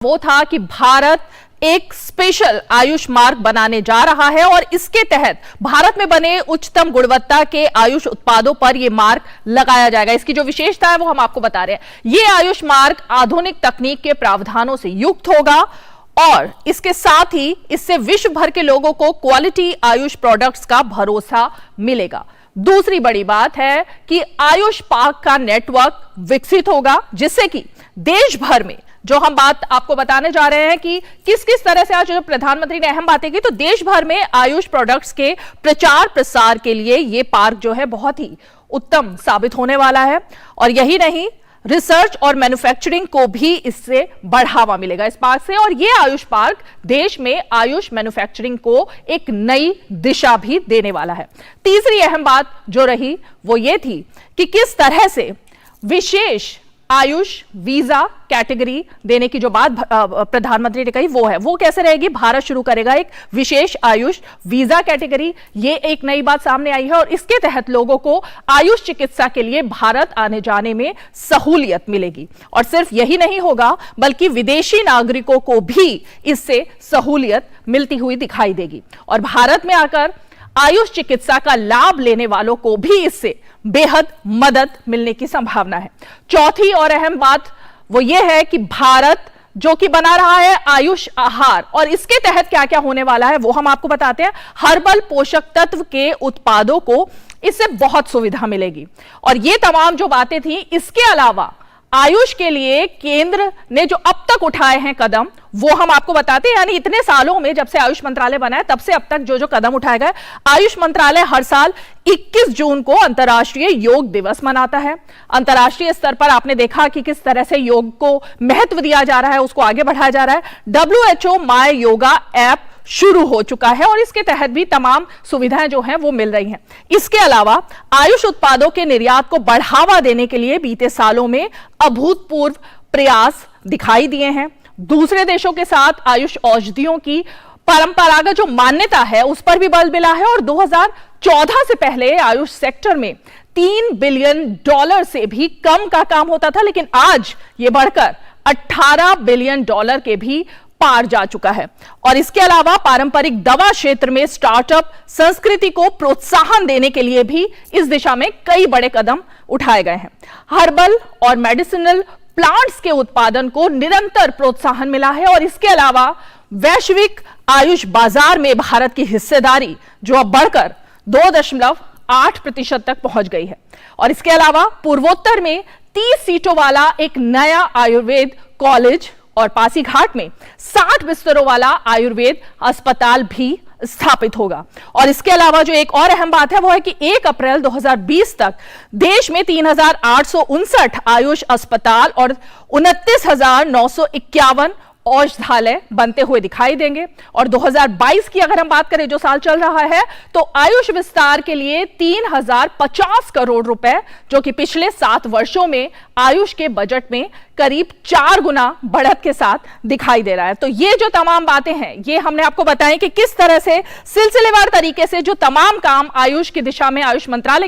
वो था कि भारत एक स्पेशल आयुष मार्ग बनाने जा रहा है और इसके तहत भारत में बने उच्चतम गुणवत्ता के आयुष उत्पादों पर यह मार्ग लगाया जाएगा। इसकी जो विशेषता है वो हम आपको बता रहे हैं। यह आयुष मार्ग आधुनिक तकनीक के प्रावधानों से युक्त होगा और इसके साथ ही इससे विश्व भर के लोगों को क्वालिटी आयुष प्रोडक्ट्स का भरोसा मिलेगा। दूसरी बड़ी बात है कि आयुष पार्क का नेटवर्क विकसित होगा, जिससे कि देश भर में जो हम बात आपको बताने जा रहे हैं कि किस किस तरह से आज जो प्रधानमंत्री ने अहम बातें की, तो देश भर में आयुष प्रोडक्ट्स के प्रचार प्रसार के लिए ये पार्क जो है बहुत ही उत्तम साबित होने वाला है। और यही नहीं, रिसर्च और मैन्युफैक्चरिंग को भी इससे बढ़ावा मिलेगा इस पार्क से। और ये आयुष पार्क देश में आयुष मैन्युफैक्चरिंग को एक नई दिशा भी देने वाला है। तीसरी अहम बात जो रही वो ये थी कि किस तरह से विशेष आयुष वीजा कैटेगरी देने की जो बात प्रधानमंत्री ने कही वो कैसे रहेगी। भारत शुरू करेगा एक विशेष आयुष वीजा कैटेगरी। ये एक नई बात सामने आई है और इसके तहत लोगों को आयुष चिकित्सा के लिए भारत आने जाने में सहूलियत मिलेगी। और सिर्फ यही नहीं होगा, बल्कि विदेशी नागरिकों को भी इससे सहूलियत मिलती हुई दिखाई देगी और भारत में आकर आयुष चिकित्सा का लाभ लेने वालों को भी इससे बेहद मदद मिलने की संभावना है। चौथी और अहम बात वो ये है कि भारत जो कि बना रहा है आयुष आहार, और इसके तहत क्या क्या होने वाला है वो हम आपको बताते हैं। हर्बल पोषक तत्व के उत्पादों को इससे बहुत सुविधा मिलेगी और ये तमाम जो बातें थी, इसके अलावा आयुष के लिए केंद्र ने जो अब तक उठाए हैं कदम वो हम आपको बताते हैं। यानी इतने सालों में जब से आयुष मंत्रालय बना है तब से अब तक जो कदम उठाए गए। आयुष मंत्रालय हर साल 21 जून को अंतर्राष्ट्रीय योग दिवस मनाता है। अंतर्राष्ट्रीय स्तर पर आपने देखा कि किस तरह से योग को महत्व दिया जा रहा है, उसको आगे बढ़ाया जा रहा है। WHO माय योगा ऐप शुरू हो चुका है और इसके तहत भी तमाम सुविधाएं जो हैं वो मिल रही हैं। इसके अलावा आयुष उत्पादों के निर्यात को बढ़ावा देने के लिए बीते सालों में अभूतपूर्व प्रयास दिखाई दिए हैं। दूसरे देशों के साथ आयुष औषधियों की परंपरागत जो मान्यता है उस पर भी बल मिला है और 2014 से पहले आयुष सेक्टर में $3 बिलियन से भी कम का काम होता था, लेकिन आज यह बढ़कर $18 बिलियन के भी पार जा चुका है। और इसके अलावा पारंपरिक दवा क्षेत्र में स्टार्टअप संस्कृति को प्रोत्साहन देने के लिए भी इस दिशा में कई बड़े कदम उठाए गए हैं। हर्बल और मेडिसिनल प्लांट्स के उत्पादन को निरंतर प्रोत्साहन मिला है और इसके अलावा वैश्विक आयुष बाजार में भारत की हिस्सेदारी जो अब बढ़कर 2.8% तक पहुंच गई है। और इसके अलावा पूर्वोत्तर में 30 सीटों वाला एक नया आयुर्वेद कॉलेज और पासीघाट में 60 बिस्तरों वाला आयुर्वेद अस्पताल भी स्थापित होगा। और इसके अलावा जो एक और अहम बात है वो है कि 1 अप्रैल 2020 तक देश में 3,859 आयुष अस्पताल और 29,951 औषधालय बनते हुए दिखाई देंगे। और 2022 की अगर हम बात करें, जो साल चल रहा है, तो आयुष विस्तार के लिए 3,050 करोड़ रुपए, जो कि पिछले 7 वर्षों में आयुष के बजट में करीब 4 गुना बढ़त के साथ दिखाई दे रहा है। तो ये जो तमाम बातें हैं ये हमने आपको बताई कि किस तरह से सिलसिलेवार तरीके से जो तमाम काम आयुष की दिशा में आयुष मंत्रालय